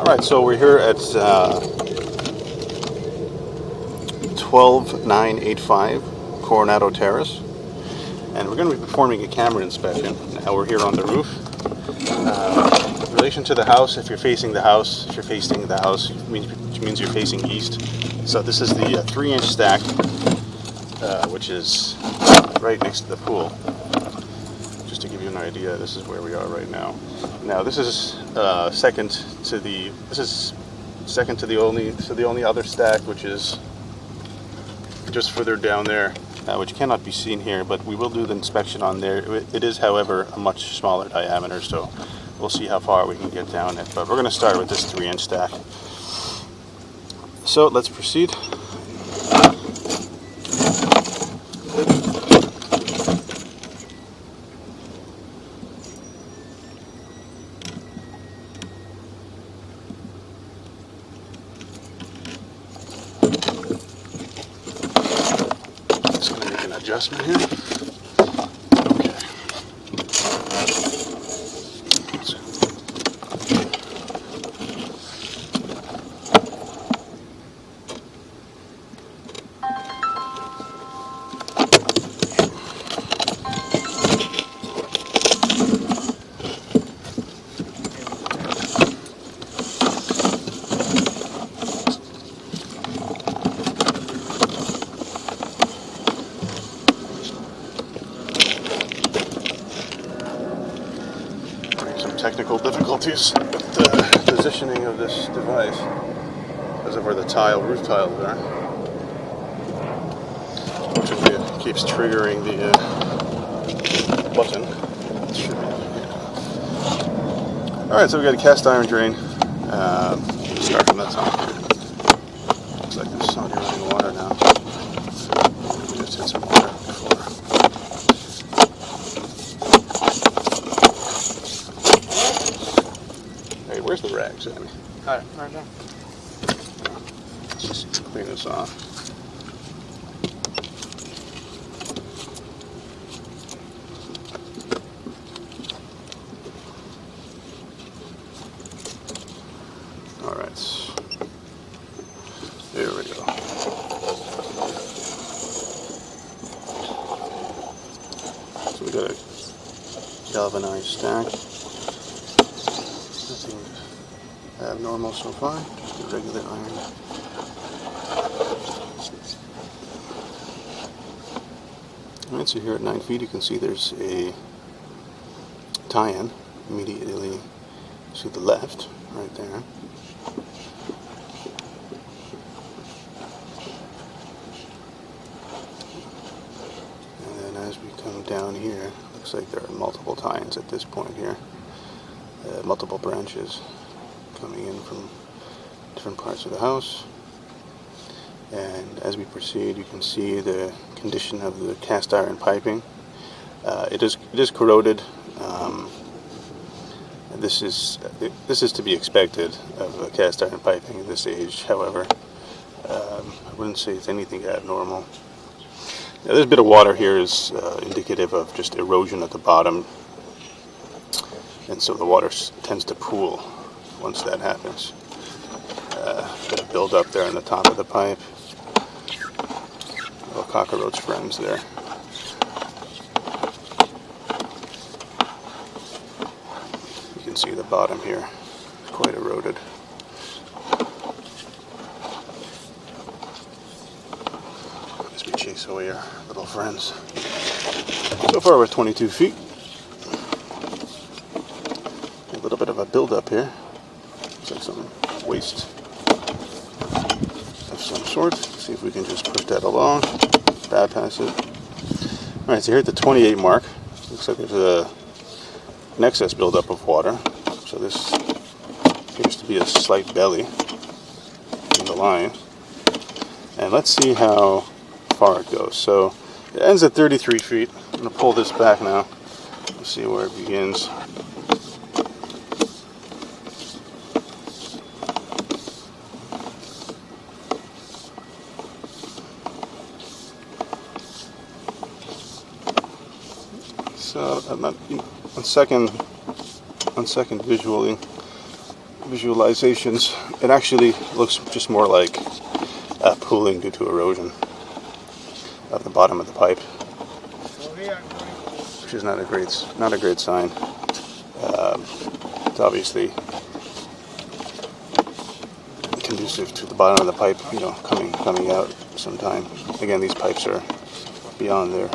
Alright, so we're here at 12985 Coronado Terrace, and we're going to be performing a camera inspection. Now we're here on the roof. In relation to the house, if you're facing the house, which means you're facing east. So this is the 3-inch stack, which is right next to the pool. Just to give you an idea, this is where we are right now. Now this is second to the only other stack, which is just further down there, which cannot be seen here, but we will do the inspection on there. It is, however, a much smaller diameter, so we'll see how far we can get down it. But we're going to start with this 3-inch stack. So let's proceed. Adjustment here. Okay. Technical difficulties with the positioning of this device because of where the roof tiles are. Unfortunately, it keeps triggering the button. Alright, so we got a cast iron drain. Start from the top here. Looks like there's somebody running water now. We just hit some water before. Where's the rag, Sammy? Got it, right there. Let's just clean this off. Alright. There we go. So we got a galvanized stack. Nothing abnormal so far, just a regular iron. Alright, so here at 9 feet you can see there's a tie-in immediately to the left, right there. And then as we come down here, looks like there are multiple tie-ins at this point here. Multiple branches coming in from different parts of the house. And as we proceed, you can see the condition of the cast iron piping. It is corroded. This is to be expected of cast iron piping at this age. However, I wouldn't say it's anything abnormal. Now, this bit of water here is indicative of just erosion at the bottom. And so the water tends to pool once that happens. Bit of build up there on the top of the pipe. Little cockroach friends there. You can see the bottom here is quite eroded. As we chase away our little friends. So far we're 22 feet. A little bit of a build up here. Looks like some waste of some sort. Let's see if we can just push that along, bypass it. Alright, so here at the 28 mark, looks like there's an excess buildup of water. So this appears to be a slight belly in the line. And let's see how far it goes. So it ends at 33 feet. I'm going to pull this back now and see where it begins. So on second visually, visualizations, it actually looks just more like pooling due to erosion of the bottom of the pipe, which is not a great sign. It's obviously conducive to the bottom of the pipe, you know, coming out sometime. Again, these pipes are beyond their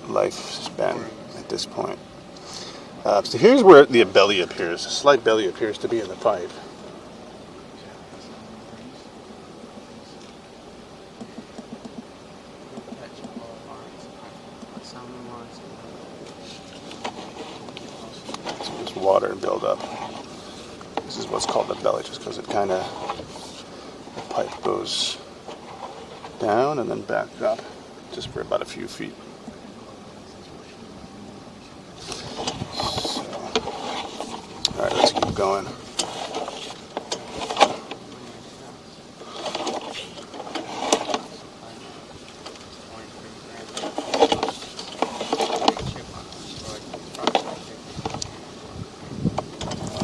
lifespan at this point. So here's where the belly appears. A slight belly appears to be in the pipe. So there's water buildup. This is what's called the belly, just because it kind of, the pipe goes down and then back up, just for about a few feet. Alright, let's keep going.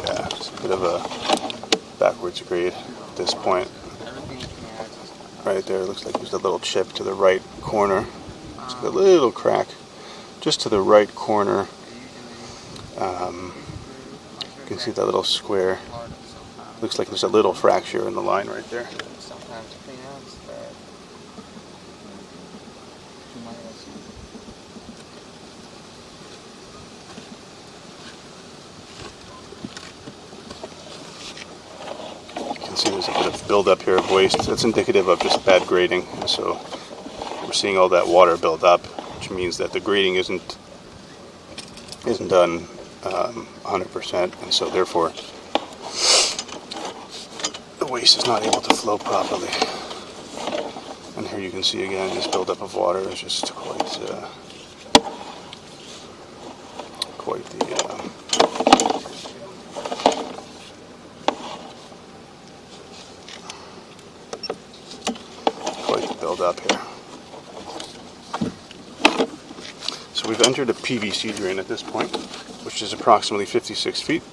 Yeah, it's a bit of a backwards grade at this point. Right there, it looks like there's a little chip to the right corner. It's a little crack just to the right corner. You can see that little square. Looks like there's a little fracture in the line right there. You can see there's a bit of buildup here of waste. That's indicative of just bad grading. So we're seeing all that water build up, which means that the grading isn't done 100%, and so therefore the waste is not able to flow properly. And here you can see again this buildup of water is just quite the quite the buildup here. So we've entered a PVC drain at this point, which is approximately 56 feet.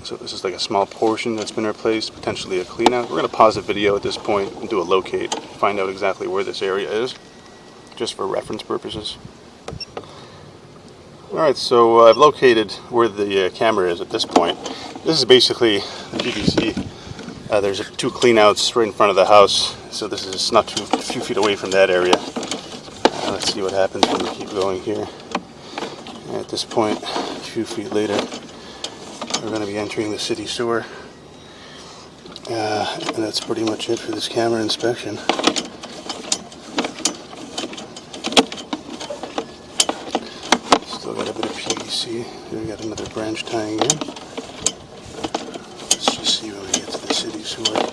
So this is like a small portion that's been replaced, potentially a clean out. We're going to pause the video at this point and do a locate, find out exactly where this area is, just for reference purposes. Alright, so I've located where the camera is at this point. This is basically the PVC. There's two clean outs right in front of the house, so this is not a few feet away from that area. Let's see what happens when we keep going here. And at this point, a few feet later, we're going to be entering the city sewer. And that's pretty much it for this camera inspection. Still got a bit of PVC. Here we got another branch tying in. Let's just see when we get to the city sewer.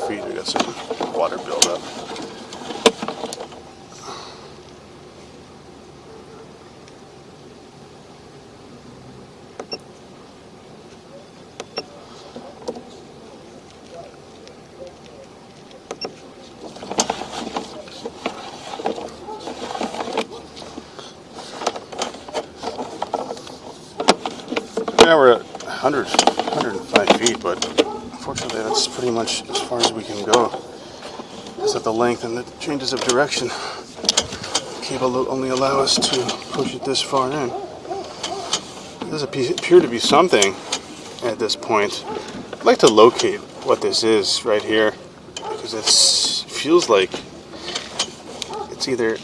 We got some water buildup. Yeah, we're at 105 feet, but unfortunately that's pretty much as far as we can go. Because of the length and the changes of direction. The cable will only allow us to push it this far in. There does appear to be something at this point. I'd like to locate what this is right here, because it feels like it's either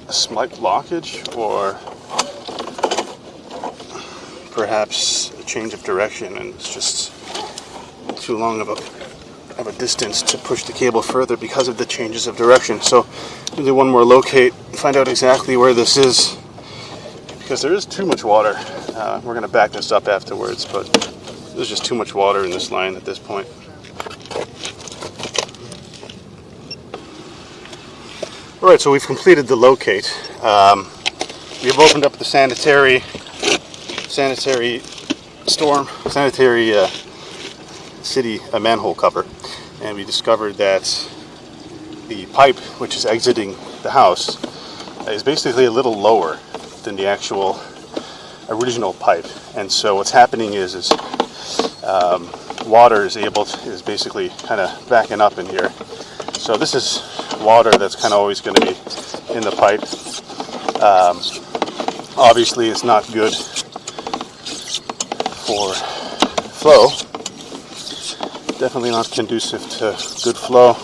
a slight blockage or perhaps a change of direction, and it's just too long of a distance to push the cable further because of the changes of direction. So we'll do one more locate, find out exactly where this is, because there is too much water. We're going to back this up afterwards, but there's just too much water in this line at this point. All right, so we've completed the locate. We have opened up the sanitary city manhole cover, and we discovered that the pipe which is exiting the house is basically a little lower than the actual original pipe. And so what's happening is water is basically kind of backing up in here. So this is water that's kind of always going to be in the pipe. Obviously it's not good for flow. Definitely not conducive to good flow.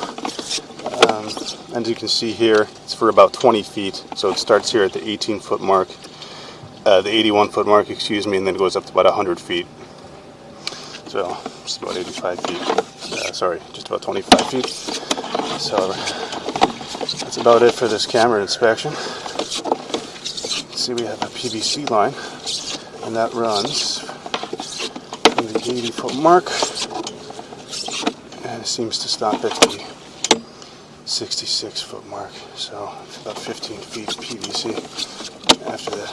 As you can see here, it's for about 20 feet. So it starts here at the 18-foot mark, the 81-foot mark, excuse me, and then goes up to about 100 feet. So just about 85 feet. Sorry, just about 25 feet. So that's about it for this camera inspection. See, we have a PVC line, and that runs from the 80-foot mark, and it seems to stop at the 66-foot mark. So it's about 15 feet PVC after that.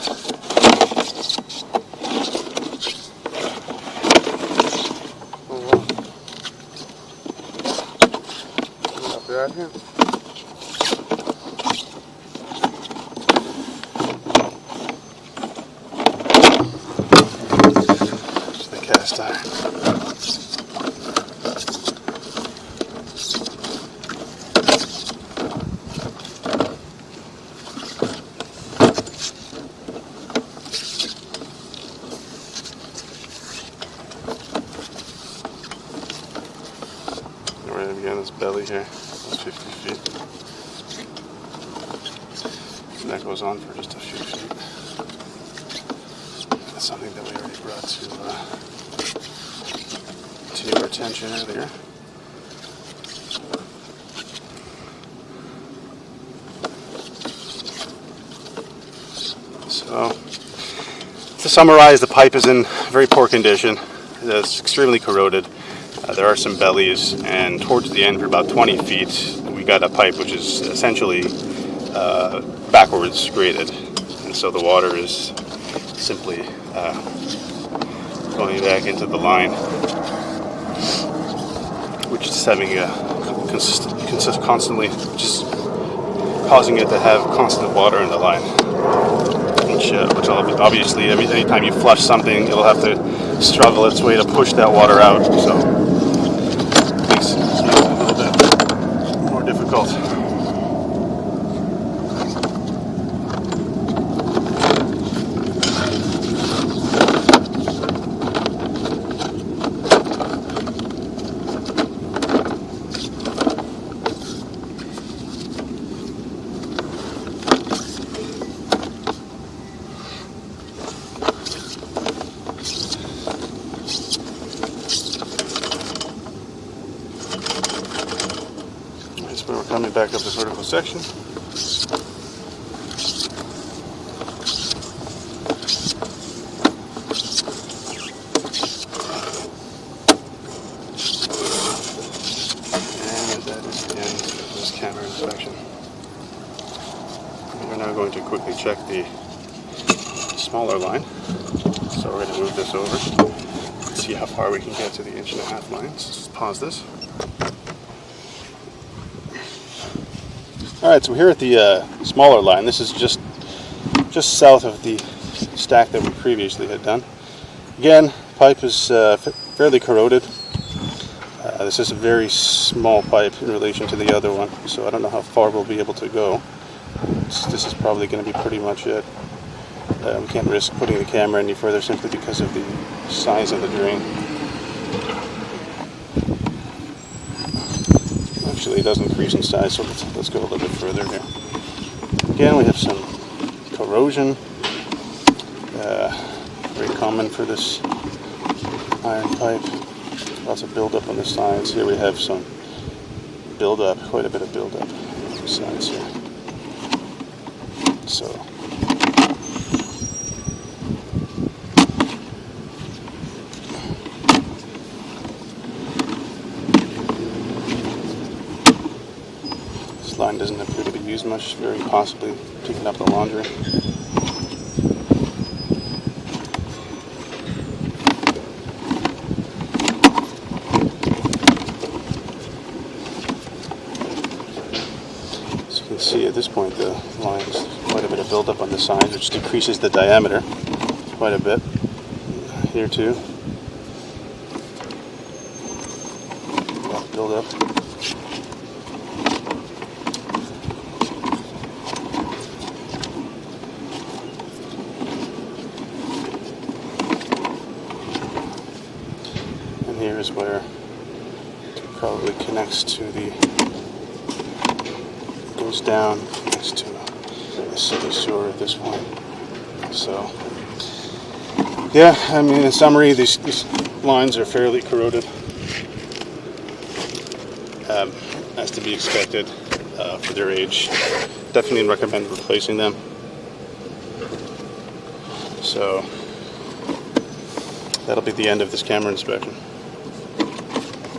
Up there out here. Cast iron. Right again, this belly here, about 50 feet. And that goes on for just a few feet. That's something that we already brought to your attention earlier. So, to summarize, the pipe is in very poor condition. It's extremely corroded. There are some bellies, and towards the end, for about 20 feet, we got a pipe which is essentially backwards graded, and so the water is simply going back into the line, which is having a constantly, just causing it to have constant water in the line, which obviously anytime you flush something, it'll have to struggle its way to push that water out, so it makes it a little bit more difficult. So we're coming back up this vertical section. And that is the end of this camera inspection. We're now going to quickly check the smaller line. So we're going to move this over, see how far we can get to the 1.5-inch line. So just pause this. Alright, so we're here at the smaller line. This is just south of the stack that we previously had done. Again, pipe is fairly corroded. This is a very small pipe in relation to the other one, so I don't know how far we'll be able to go. This is probably going to be pretty much it. We can't risk putting the camera any further simply because of the size of the drain. Actually, it does increase in size, so let's go a little bit further here. Again, we have some corrosion, very common for this iron pipe. Lots of buildup on the sides. Here we have some buildup, quite a bit of buildup on the sides here. So, doesn't appear to be used much, very possibly picking up the laundry. As you can see at this point, the line is quite a bit of buildup on the sides, which decreases the diameter quite a bit. Here too. Build up. And here is where it probably connects to the, goes down next to the city sewer at this point. So, yeah, I mean, in summary, these lines are fairly corroded. As to be expected for their age. Definitely recommend replacing them. So that'll be the end of this camera inspection.